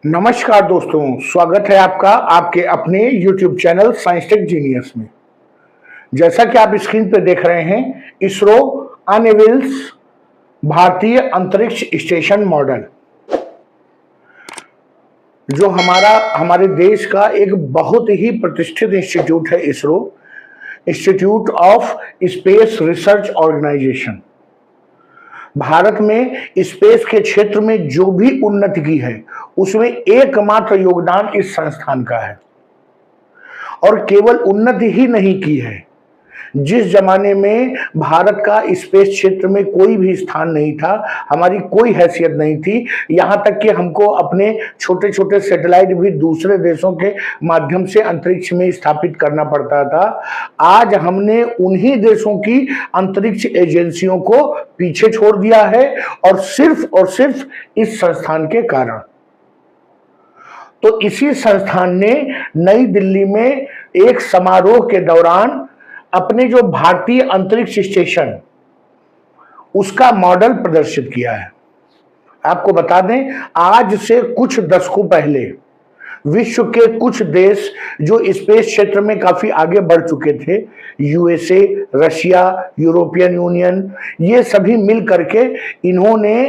नमस्कार दोस्तों, स्वागत है आपका आपके अपने YouTube channel science tech genius में। जैसा कि आप स्क्रीन पे देख रहे हैं, इसरो अनवील्स भारतीय अंतरिक्ष स्टेशन मॉडल, जो हमारे देश का एक बहुत ही प्रतिष्ठित इंस्टीट्यूट है। ISRO institute of space research organisation Bharat में स्पेस के क्षेत्र में जो भी उन्नति की है, उसमें एकमात्र योगदान इस संस्थान का है। और केवल उन्नति ही नहीं की है, जिस जमाने में भारत का स्पेस क्षेत्र में कोई भी स्थान नहीं था, हमारी कोई हैसियत नहीं थी, यहां तक कि हमको अपने छोटे छोटे सैटेलाइट भी दूसरे देशों के माध्यम से अंतरिक्ष में स्थापित करना पड़ता था। आज हमने उन्हीं देशों की अंतरिक्ष एजेंसियों को पीछे छोड़ दिया है, और सिर्फ इस संस्थान के कारण। तो इसी संस्थान ने नई दिल्ली में एक समारोह के दौरान अपने जो भारतीय अंतरिक्ष स्टेशन, उसका मॉडल प्रदर्शित किया है। आपको बता दें, आज से कुछ दशकों पहले विश्व के कुछ देश जो स्पेस क्षेत्र में काफी आगे बढ़ चुके थे, यूएसए, रशिया, यूरोपियन यूनियन, ये सभी मिल करके इन्होंने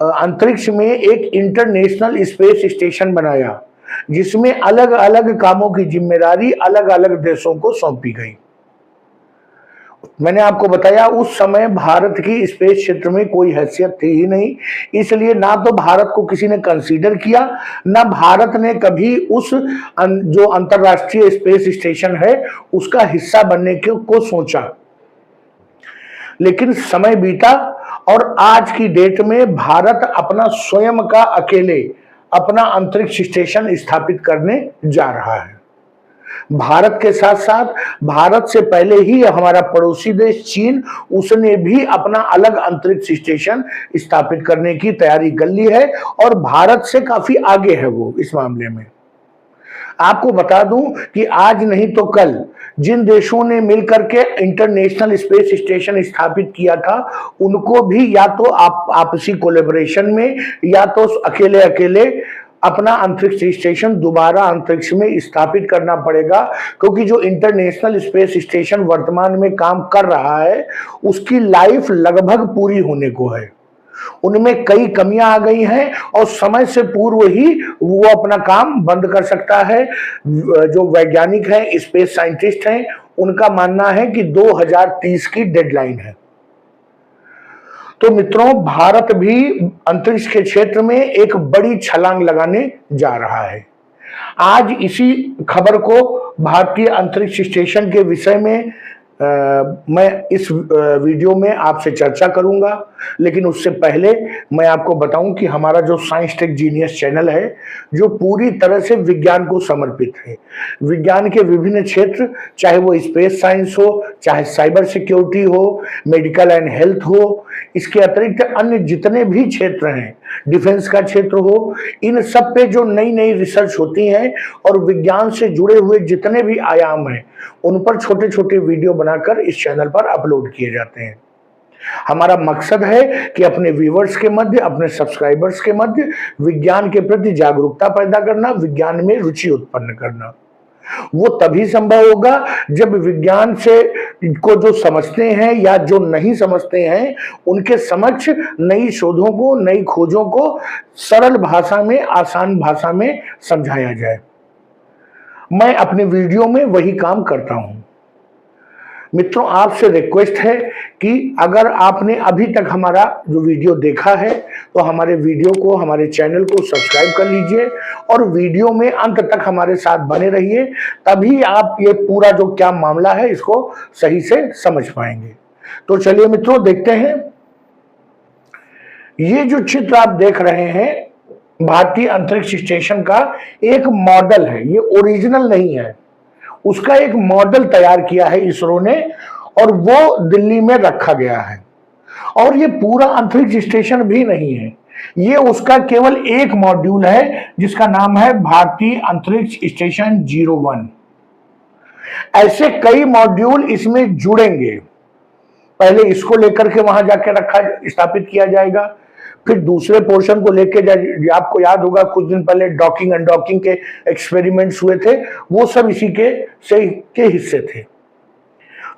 अंतरिक्ष में एक इंटरनेशनल स्पेस स्टेशन बनाया, जिसमें अलग अलग कामों की जिम्मेदारी अलग अलग देशों को सौंपी गई। मैंने आपको बताया, उस समय भारत की स्पेस क्षेत्र में कोई हैसियत थी ही नहीं, इसलिए ना तो भारत को किसी ने कंसीडर किया, ना भारत ने कभी उस जो अंतरराष्ट्रीय स्पेस स्टेशन है उसका हिस्सा बनने को सोचा। लेकिन समय बीता और आज की डेट में भारत अपना स्वयं का अकेले अपना अंतरिक्ष स्टेशन स्थापित करने जा रहा है। भारत के साथ साथ भारत से पहले ही हमारा पड़ोसी देश चीन, उसने भी अपना अलग अंतरिक्ष स्टेशन स्थापित करने की तैयारी कर ली है, और भारत से काफी आगे है वो इस मामले में। आपको बता दूं कि आज नहीं तो कल जिन देशों ने मिलकर के इंटरनेशनल स्पेस स्टेशन स्थापित किया था, उनको भी या तो आपसी कोलैबोरेशन में या तो अकेले अकेले अपना अंतरिक्ष स्टेशन दोबारा अंतरिक्ष में स्थापित करना पड़ेगा, क्योंकि जो इंटरनेशनल स्पेस स्टेशन वर्तमान में काम कर रहा है, उसकी लाइफ लगभग पूरी होने को है। उनमें कई कमियां आ गई हैं, और समय से पूर्व ही वो अपना काम बंद कर सकता है। जो वैज्ञानिक हैं, स्पेस साइंटिस्ट हैं, उनका मानना है कि 2030 की डेडलाइन है। तो मित्रों, भारत भी अंतरिक्ष के क्षेत्र में एक बड़ी छलांग लगाने जा रहा है। आज इसी खबर को, भारतीय अंतरिक्ष स्टेशन के विषय में मैं इस वीडियो में आपसे चर्चा करूंगा। लेकिन उससे पहले मैं आपको बताऊं कि हमारा जो साइंस टेक जीनियस चैनल है, जो पूरी तरह से विज्ञान को समर्पित है, विज्ञान के विभिन्न क्षेत्र, चाहे वो स्पेस साइंस हो, चाहे साइबर सिक्योरिटी हो, मेडिकल एंड हेल्थ हो, इसके अतिरिक्त अन्य जितने भी क्षेत्र हैं, डिफेंस का क्षेत्र हो, इन सब पे जो नई नई रिसर्च होती है और विज्ञान से जुड़े हुए जितने भी आयाम हैं, उन पर छोटे छोटे वीडियो बनाकर इस चैनल पर अपलोड किए जाते हैं। हमारा मकसद है कि अपने व्यूअर्स के मध्य, अपने सब्सक्राइबर्स के मध्य विज्ञान के प्रति जागरूकता पैदा करना, विज्ञान में रुचि उत्पन्न करना। वो तभी संभव होगा जब विज्ञान से को जो समझते हैं या जो नहीं समझते हैं, उनके समक्ष नई शोधों को, नई खोजों को सरल भाषा में, आसान भाषा में समझाया जाए। मैं अपने वीडियो में वही काम करता हूं। मित्रों, आपसे रिक्वेस्ट है कि अगर आपने अभी तक हमारा जो वीडियो देखा है, तो हमारे वीडियो को, हमारे चैनल को सब्सक्राइब कर लीजिए, और वीडियो में अंत तक हमारे साथ बने रहिए, तभी आप ये पूरा जो क्या मामला है इसको सही से समझ पाएंगे। तो चलिए मित्रों, देखते हैं। ये जो चित्र आप देख रहे हैं, भारतीय अंतरिक्ष स्टेशन का एक मॉडल है, ये ओरिजिनल नहीं है। उसका एक मॉडल तैयार किया है इसरो ने, और वो दिल्ली में रखा गया है। और ये पूरा अंतरिक्ष स्टेशन भी नहीं है, ये उसका केवल एक मॉड्यूल है, जिसका नाम है भारतीय अंतरिक्ष स्टेशन 01। ऐसे कई मॉड्यूल इसमें जुड़ेंगे। पहले इसको लेकर के वहां जाकर स्थापित किया जाएगा, फिर दूसरे पोर्शन को लेके आपको याद होगा कुछ दिन पहले डॉकिंग अनडॉकिंग के एक्सपेरिमेंट्स हुए थे, वो सब इसी के हिस्से थे।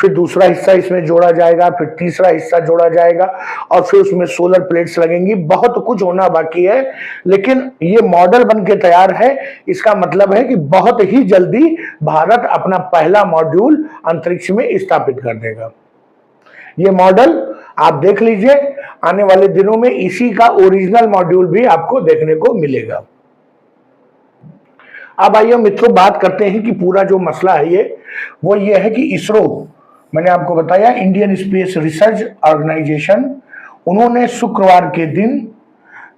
फिर दूसरा हिस्सा इसमें जोड़ा जाएगा, फिर तीसरा हिस्सा जोड़ा जाएगा और फिर उसमें सोलर प्लेट्स लगेंगी। बहुत कुछ होना बाकी है, लेकिन ये मॉडल बन के तैयार है। इसका मतलब है कि बहुत ही जल्दी भारत अपना पहला मॉड्यूल अंतरिक्ष में स्थापित कर देगा। ये मॉडल आप देख लीजिए, आने वाले दिनों में इसी का ओरिजिनल मॉड्यूल भी आपको देखने को मिलेगा। अब आइए मित्रों, बात करते हैं कि पूरा जो मसला है वो ये है कि इसरो, मैंने आपको बताया इंडियन स्पेस रिसर्च ऑर्गेनाइजेशन, उन्होंने शुक्रवार के दिन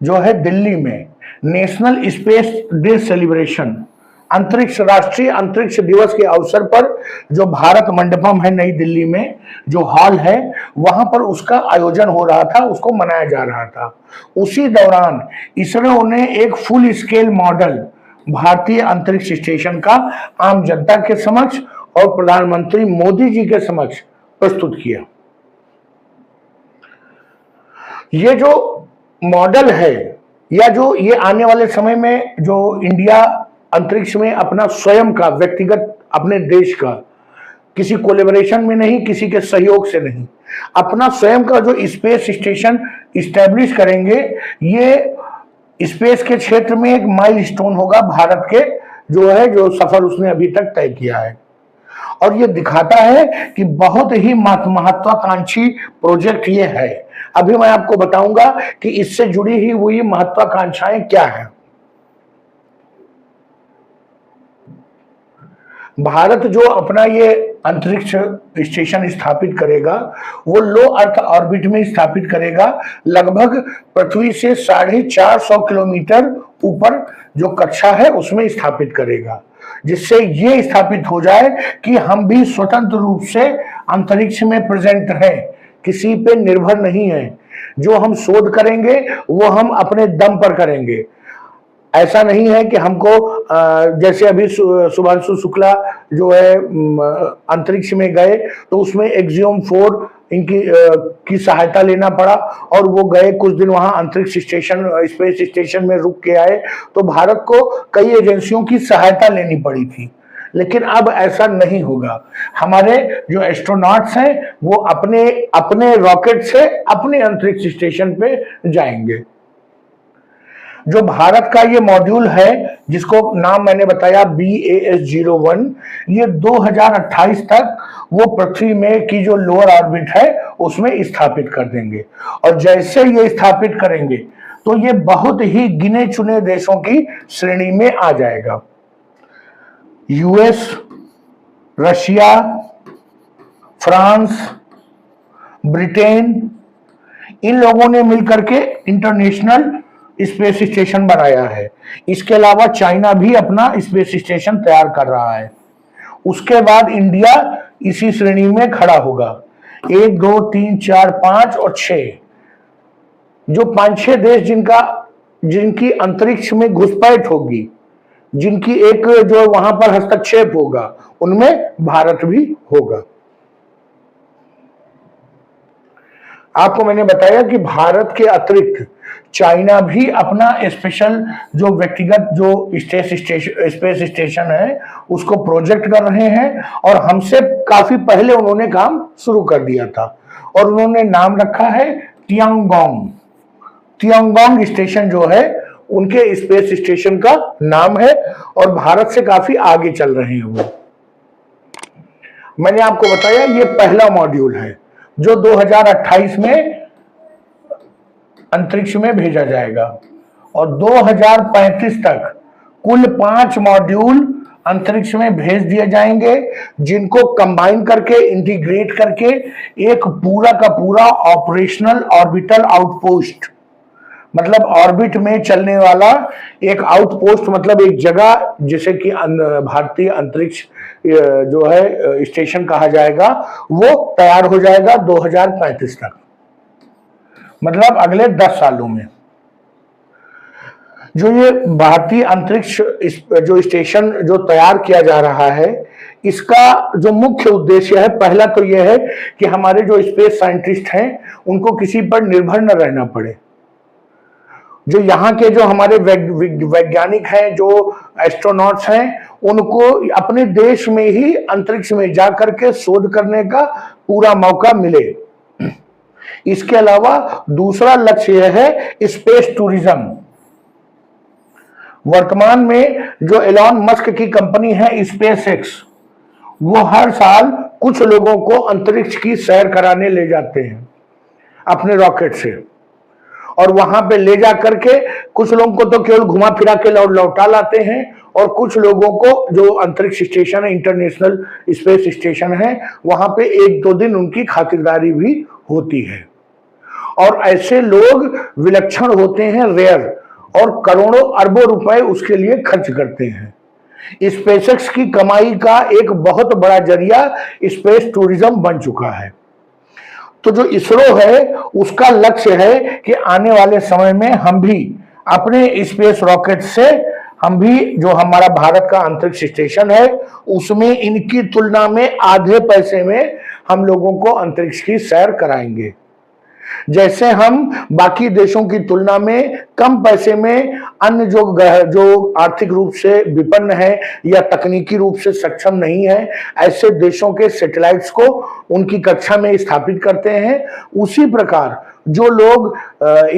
जो है दिल्ली में नेशनल स्पेस डे सेलिब्रेशन, राष्ट्रीय अंतरिक्ष दिवस के अवसर पर जो भारत मंडपम है नई दिल्ली में, जो हॉल है, वहां पर उसका आयोजन हो रहा था, उसको मनाया जा रहा था। उसी दौरान इसरो ने एक फुल स्केल मॉडल भारतीय अंतरिक्ष स्टेशन का आम जनता के समक्ष और प्रधानमंत्री मोदी जी के समक्ष प्रस्तुत किया। ये जो मॉडल है, या जो ये आने वाले समय में जो इंडिया अंतरिक्ष में अपना स्वयं का व्यक्तिगत, अपने देश का, किसी कोलैबोरेशन में नहीं, किसी के सहयोग से नहीं, अपना स्वयं का जो स्पेस स्टेशन इस्टेब्लिश करेंगे, ये स्पेस के क्षेत्र में एक माइलस्टोन होगा भारत के, जो सफर उसने अभी तक तय किया है। और ये दिखाता है कि बहुत ही महत्वाकांक्षी प्रोजेक्ट ये है। अभी मैं आपको बताऊंगा कि इससे जुड़ी हुई महत्वाकांक्षाएं क्या है। भारत जो अपना ये अंतरिक्ष स्टेशन स्थापित करेगा, वो लो अर्थ ऑर्बिट में स्थापित करेगा, लगभग पृथ्वी से 450 किलोमीटर ऊपर जो कक्षा है उसमें स्थापित करेगा, जिससे ये स्थापित हो जाए कि हम भी स्वतंत्र रूप से अंतरिक्ष में प्रेजेंट हैं, किसी पे निर्भर नहीं है। जो हम शोध करेंगे वो हम अपने दम पर करेंगे। ऐसा नहीं है कि हमको जैसे अभी शुभांशु शुक्ला जो है अंतरिक्ष में गए तो उसमें एक्सियोम 4 इनकी की सहायता लेना पड़ा और वो गए, कुछ दिन वहां अंतरिक्ष स्टेशन, स्पेस स्टेशन में रुक के आए, तो भारत को कई एजेंसियों की सहायता लेनी पड़ी थी। लेकिन अब ऐसा नहीं होगा। हमारे जो एस्ट्रोनॉट्स हैं वो अपने रॉकेट से अपने अंतरिक्ष स्टेशन पे जाएंगे। जो भारत का ये मॉड्यूल है, जिसको नाम मैंने बताया BAS-01, ये 2028 तक वो पृथ्वी में की जो लोअर ऑर्बिट है उसमें स्थापित कर देंगे। और जैसे ये स्थापित करेंगे तो ये बहुत ही गिने चुने देशों की श्रेणी में आ जाएगा। US, रशिया, फ्रांस, ब्रिटेन, इन लोगों ने मिलकर के इंटरनेशनल स्पेस स्टेशन बनाया है। इसके अलावा चाइना भी अपना स्पेस स्टेशन तैयार कर रहा है। उसके बाद इंडिया इसी श्रेणी में खड़ा होगा। 1, 2, 3, 4, 5 और 6, जो 5-6 देश जिनकी अंतरिक्ष में घुसपैठ होगी, जिनकी एक जो वहां पर हस्तक्षेप होगा, उनमें भारत भी होगा। आपको मैंने बताया कि भारत के अतिरिक्त चाइना भी अपना स्पेशल जो व्यक्तिगत जो स्पेस स्टेशन है उसको प्रोजेक्ट कर रहे हैं, और हमसे काफी पहले उन्होंने काम शुरू कर दिया था और उन्होंने नाम रखा है तियांगोंग। तियांगोंग स्टेशन जो है उनके स्पेस स्टेशन का नाम है और भारत से काफी आगे चल रहे हैं वो। मैंने आपको बताया ये पहला मॉड्यूल है जो 2028 में अंतरिक्ष में भेजा जाएगा और 2035 तक कुल 5 मॉड्यूल अंतरिक्ष में भेज दिए जाएंगे, जिनको कंबाइन करके, इंटीग्रेट करके एक पूरा का पूरा ऑपरेशनल ऑर्बिटल आउटपोस्ट, मतलब ऑर्बिट में चलने वाला एक आउटपोस्ट, मतलब एक जगह जिसे कि भारतीय अंतरिक्ष जो है स्टेशन कहा जाएगा, वो तैयार हो जाएगा 2035 तक, मतलब अगले 10 सालों में। जो ये भारतीय अंतरिक्ष जो स्टेशन जो तैयार किया जा रहा है, इसका जो मुख्य उद्देश्य है, पहला तो यह है कि हमारे जो स्पेस साइंटिस्ट हैं उनको किसी पर निर्भर न रहना पड़े। जो यहाँ के जो हमारे वैज्ञानिक हैं, जो एस्ट्रोनॉट्स हैं, उनको अपने देश में ही अंतरिक्ष में जाकर के शोध करने का पूरा मौका मिले। इसके अलावा दूसरा लक्ष्य यह है स्पेस टूरिज्म। वर्तमान में जो एलॉन मस्क की कंपनी है स्पेस एक्स, वो हर साल कुछ लोगों को अंतरिक्ष की सैर कराने ले जाते हैं अपने रॉकेट से, और वहां पे ले जा करके कुछ लोगों को तो केवल घुमा फिरा के लौटा लाते हैं, और कुछ लोगों को जो अंतरिक्ष स्टेशन है, इंटरनेशनल स्पेस स्टेशन है, वहां पे 1-2 दिन उनकी खातिरदारी भी होती है। और ऐसे लोग विलक्षण होते हैं, रेयर, और करोड़ों अरबों रुपए उसके लिए खर्च करते हैं। स्पेसएक्स की कमाई का एक बहुत बड़ा जरिया स्पेस टूरिज्म बन चुका है। तो जो इसरो है उसका लक्ष्य है कि आने वाले समय में हम भी अपने स्पेस रॉकेट से, हम भी जो हमारा भारत का अंतरिक्ष स्टेशन है उसमें इनकी तुलना में आधे पैसे में हम लोगों को अंतरिक्ष की सैर कराएंगे। जैसे हम बाकी देशों की तुलना में कम पैसे में अन्य जो आर्थिक रूप से विपन्न है या तकनीकी रूप से सक्षम नहीं है, ऐसे देशों के सैटेलाइट्स को उनकी कक्षा में स्थापित करते हैं, उसी प्रकार जो लोग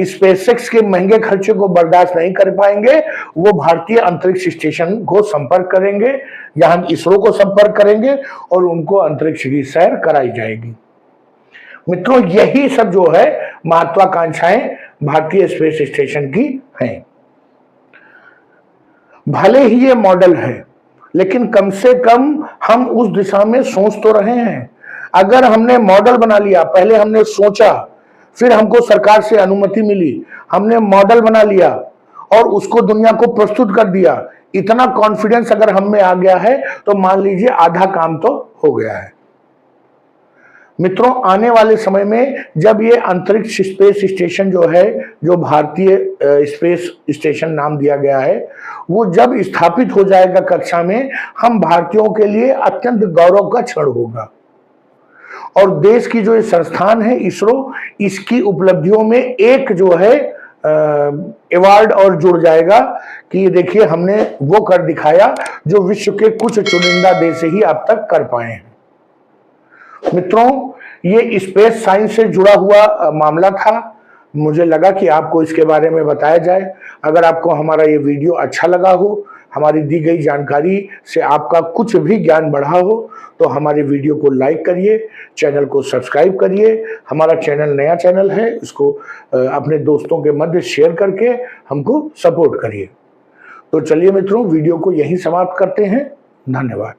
स्पेसएक्स के महंगे खर्चे को बर्दाश्त नहीं कर पाएंगे वो भारतीय अंतरिक्ष स्टेशन को संपर्क करेंगे, यहाँ इसरो को संपर्क करेंगे और उनको अंतरिक्ष की सैर कराई जाएगी। मित्रों, यही सब जो है महत्वाकांक्षाएं भारतीय स्पेस स्टेशन की हैं। भले ही ये मॉडल है, लेकिन कम से कम हम उस दिशा में सोच तो रहे हैं। अगर हमने मॉडल बना लिया, पहले हमने सोचा, फिर हमको सरकार से अनुमति मिली, हमने मॉडल बना लिया और उसको दुनिया को प्रस्तुत कर दिया, इतना कॉन्फिडेंस अगर हम में आ गया है तो मान लीजिए आधा काम तो हो गया है। मित्रों, आने वाले समय में जब ये अंतरिक्ष स्पेस स्टेशन जो है, जो भारतीय स्पेस स्टेशन नाम दिया गया है, वो जब स्थापित हो जाएगा कक्षा में, हम भारतीयों के लिए अत्यंत गौरव का क्षण होगा। और देश की जो ये संस्थान है इसरो, इसकी उपलब्धियों में एक जो है अवार्ड और जुड़ जाएगा कि देखिए हमने वो कर दिखाया जो विश्व के कुछ चुनिंदा देश ही अब तक कर पाए हैं। मित्रों, ये स्पेस साइंस से जुड़ा हुआ मामला था, मुझे लगा कि आपको इसके बारे में बताया जाए। अगर आपको हमारा ये वीडियो अच्छा लगा हो, हमारी दी गई जानकारी से आपका कुछ भी ज्ञान बढ़ा हो, तो हमारे वीडियो को लाइक करिए, चैनल को सब्सक्राइब करिए। हमारा चैनल नया चैनल है, इसको अपने दोस्तों के मध्य शेयर करके हमको सपोर्ट करिए। तो चलिए मित्रों, वीडियो को यहीं समाप्त करते हैं। धन्यवाद।